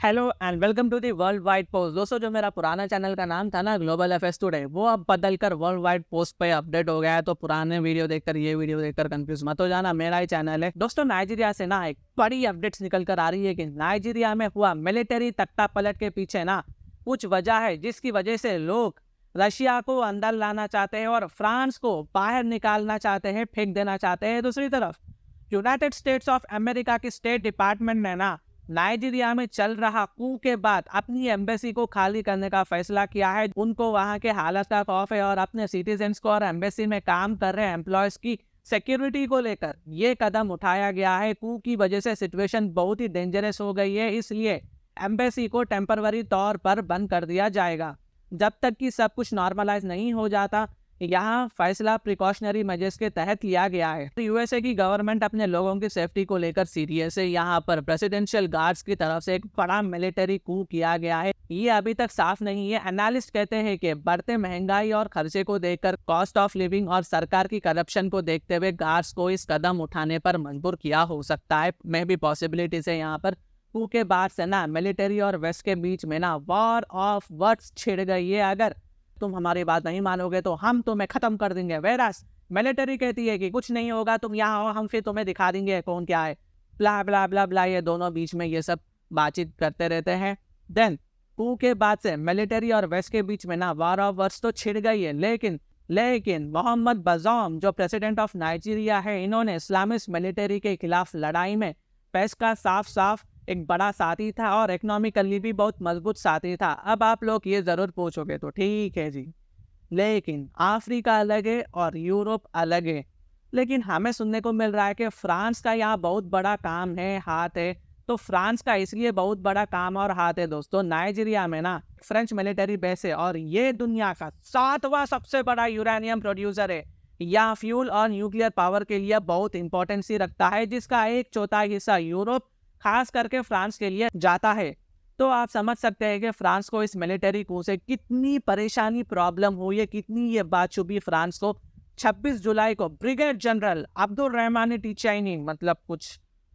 Hello and welcome to the World Wide Post. दोस्तों, जो मेरा पुराना चैनल का नाम था ना ग्लोबल अफेयर्स टुडे, वो अब बदलकर वर्ल्ड वाइड पोस्ट पे अपडेट हो गया है। तो पुराने वीडियो देखकर ये वीडियो देखकर कंफ्यूज मत हो जाना, मेरा ही चैनल है। दोस्तों, नाइजीरिया से ना एक बड़ी अपडेट्स निकल कर आ रही है कि नाइजीरिया में हुआ मिलिट्री तख्ता पलट के पीछे ना कुछ वजह है, जिसकी वजह से लोग रशिया को अंदर लाना चाहते हैं और फ्रांस को बाहर निकालना चाहते हैं, फेंक देना चाहते हैं। दूसरी तरफ यूनाइटेड स्टेट्स ऑफ अमेरिका की स्टेट डिपार्टमेंट ने ना नाइजीरिया में चल रहा कू के बाद अपनी एम्बेसी को खाली करने का फैसला किया है। उनको वहां के हालत का खौफ है और अपने सिटीजन्स को और एम्बेसी में काम कर रहे एम्प्लॉयज की सिक्योरिटी को लेकर ये कदम उठाया गया है। कू की वजह से सिचुएशन बहुत ही डेंजरस हो गई है, इसलिए एम्बेसी को टेम्पररी तौर पर बंद कर दिया जाएगा जब तक कि सब कुछ नॉर्मलाइज नहीं हो जाता। यहाँ फैसला प्रिकॉशनरी मेजर्स के तहत लिया गया है। यूएसए की गवर्नमेंट अपने लोगों की सेफ्टी को लेकर सीरियस है। यहाँ पर प्रेसिडेंशियल गार्ड्स की तरफ से एक बड़ा मिलिट्री कू किया गया है। ये अभी तक साफ नहीं है। एनालिस्ट कहते हैं कि बढ़ते महंगाई और खर्चे को देखकर, कॉस्ट ऑफ लिविंग और सरकार की करप्शन को देखते हुए गार्ड्स को इस कदम उठाने पर मजबूर किया हो सकता है। में भी पॉसिबिलिटीज है। यहाँ पर कू के बाद से ना मिलिट्री और वेस्ट के बीच में ना वॉर ऑफ वर्ड्स छिड़ गई है। अगर तुम हमारी बात नहीं मानोगे तो हम तुम्हें खत्म कर देंगे। वेरास मिलिट्री कहती है कि कुछ नहीं होगा, तुम यहाँ आओ, हम फिर तुम्हें दिखा देंगे कौन क्या है। ब्ला ब्ला ब्ला ब्ला, ये दोनों बीच में ये सब बातचीत करते रहते हैं। देन कू के बाद से मिलिट्री और वेस्ट के बीच में ना वॉर ऑफ वर्ड्स तो छिड़ गई है, लेकिन मोहम्मद बज़ौम जो प्रेसिडेंट ऑफ नाइजीरिया है, इन्होंने इस्लामिस्ट मिलिट्री के खिलाफ लड़ाई में पेश का साफ एक बड़ा साथी था और इकोनॉमिकली भी बहुत मजबूत साथी था। अब आप लोग ये जरूर पूछोगे तो ठीक है जी, लेकिन अफ्रीका अलग है और यूरोप अलग है। लेकिन हमें सुनने को मिल रहा है कि फ्रांस का यहाँ बहुत बड़ा काम है, हाथ है। तो फ्रांस का इसलिए बहुत बड़ा काम और हाथ है दोस्तों, नाइजीरिया में ना फ्रेंच मिलिट्री बेस है और ये दुनिया का 7वां सबसे बड़ा यूरेनियम प्रोड्यूसर है। यहाँ फ्यूल और न्यूक्लियर पावर के लिए बहुत इंपॉर्टेंसी रखता है, जिसका 1/4 हिस्सा यूरोप खास करके फ्रांस के लिए जाता है। तो आप समझ सकते हैं कि फ्रांस को इस मिलिट्री कू से कितनी परेशानी प्रॉब्लम हुई है, कितनी ये बात चुभी फ्रांस को। 26 जुलाई को ब्रिगेड जनरल अब्दुल रहमान टीचाइनी, मतलब कुछ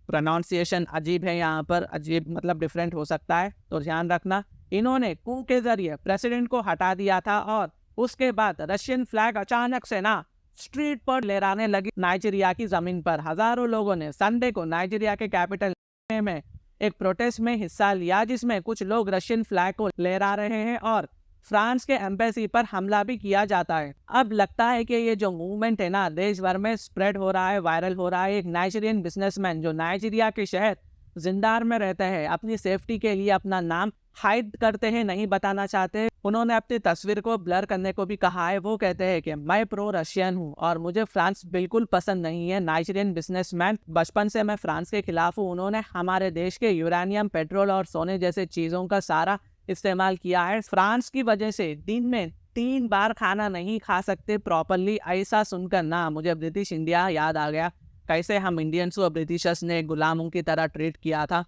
प्रोनाउंसिएशन अजीब है यहाँ पर, अजीब मतलब डिफरेंट हो सकता है, तो ध्यान रखना। इन्होंने कू के जरिए प्रेसिडेंट को हटा दिया था और उसके बाद रशियन फ्लैग अचानक से ना स्ट्रीट पर लहराने लगी नाइजीरिया की जमीन पर। हजारों लोगों ने संडे को नाइजीरिया के कैपिटल में एक प्रोटेस्ट में हिस्सा लिया, जिसमें कुछ लोग रशियन फ्लैग को लहरा रहे हैं और फ्रांस के एम्बेसी पर हमला भी किया जाता है। अब लगता है कि ये जो मूवमेंट है ना देश भर में स्प्रेड हो रहा है, वायरल हो रहा है। एक नाइजीरियन बिजनेसमैन जो नाइजीरिया के शहर जिंदार में रहते हैं, अपनी सेफ्टी के लिए अपना नाम हाइड करते हैं, नहीं बताना चाहते। उन्होंने अपनी तस्वीर को ब्लर करने को भी कहा है। वो कहते हैं कि मैं प्रो रशियन हूँ और मुझे फ्रांस बिल्कुल पसंद नहीं है। नाइजीरियन बिजनेसमैन, बचपन से मैं फ्रांस के खिलाफ हूँ। उन्होंने हमारे देश के यूरेनियम, पेट्रोल और सोने जैसे चीजों का सारा इस्तेमाल किया है। फ्रांस की वजह से दिन में 3 बार खाना नहीं खा सकते प्रॉपरली। ऐसा सुनकर ना मुझे ब्रिटिश इंडिया याद आ गया, कैसे हम इंडियंस को ब्रिटिशर्स ने गुलामों की तरह ट्रीट किया था।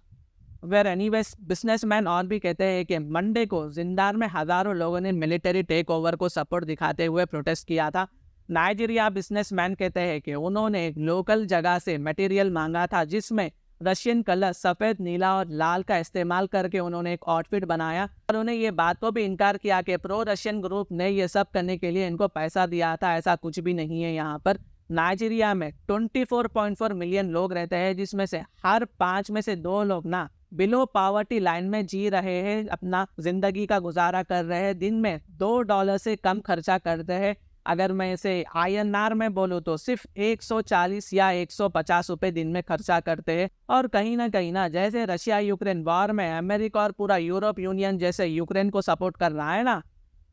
वेर एनीवेज, बिजनेसमैन और भी कहते हैं कि मंडे को जिंदार में हजारों लोगों ने मिलिट्री टेक ओवर को सपोर्ट दिखाते हुए प्रोटेस्ट किया था। नाइजीरिया बिजनेसमैन कहते हैं कि उन्होंने एक लोकल जगह से मटेरियल मांगा था, जिसमें रशियन कलर सफेद, नीला और लाल का इस्तेमाल करके उन्होंने एक आउटफिट बनाया और उन्हें ये बात को भी इनकार किया कि प्रो रशियन ग्रुप ने ये सब करने के लिए इनको पैसा दिया था। ऐसा कुछ भी नहीं है। यहाँ पर नाइजीरिया में 24.4 मिलियन लोग रहते हैं, जिसमें से हर 5 में से 2 लोग ना बिलो पावर्टी लाइन में जी रहे हैं, अपना जिंदगी का गुजारा कर रहे हैं। दिन में $2 से कम खर्चा करते हैं। अगर मैं इसे INR में बोलूँ तो सिर्फ 140 या 150 रुपए दिन में खर्चा करते हैं। और कहीं ना जैसे रशिया यूक्रेन वॉर में अमेरिका और पूरा यूरोप यूनियन जैसे यूक्रेन को सपोर्ट कर रहा है ना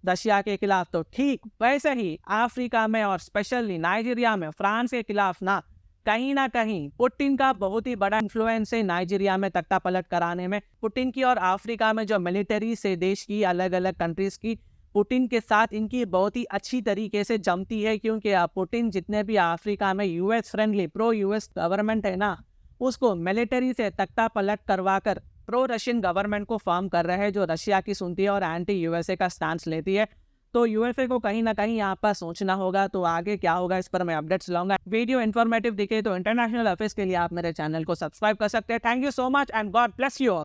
रशिया के खिलाफ, तो ठीक वैसे ही अफ्रीका में और स्पेशली नाइजीरिया में फ्रांस के खिलाफ ना कहीं पुतिन का बहुत ही बड़ा इन्फ्लुएंस है नाइजीरिया में तख्ता पलट कराने में। पुतिन की और अफ्रीका में जो मिलिट्री से देश की अलग अलग कंट्रीज की पुतिन के साथ इनकी बहुत ही अच्छी तरीके से जमती है, क्योंकि पुतिन जितने भी अफ्रीका में US friendly pro US government है ना, उसको मिलिट्री से तख्ता पलट करवा कर प्रो रशियन गवर्नमेंट को फॉर्म कर रहे हैं, जो रशिया की सुनती है और एंटी यूएसए का स्टांस लेती है। तो यूएसए को कहीं ना कहीं यहाँ पर सोचना होगा। तो आगे क्या होगा इस पर मैं अपडेट्स लाऊंगा। वीडियो इन्फॉर्मेटिव दिखे तो इंटरनेशनल अफेयर्स के लिए आप मेरे चैनल को सब्सक्राइब कर सकते हैं। Thank you so much and God bless you all.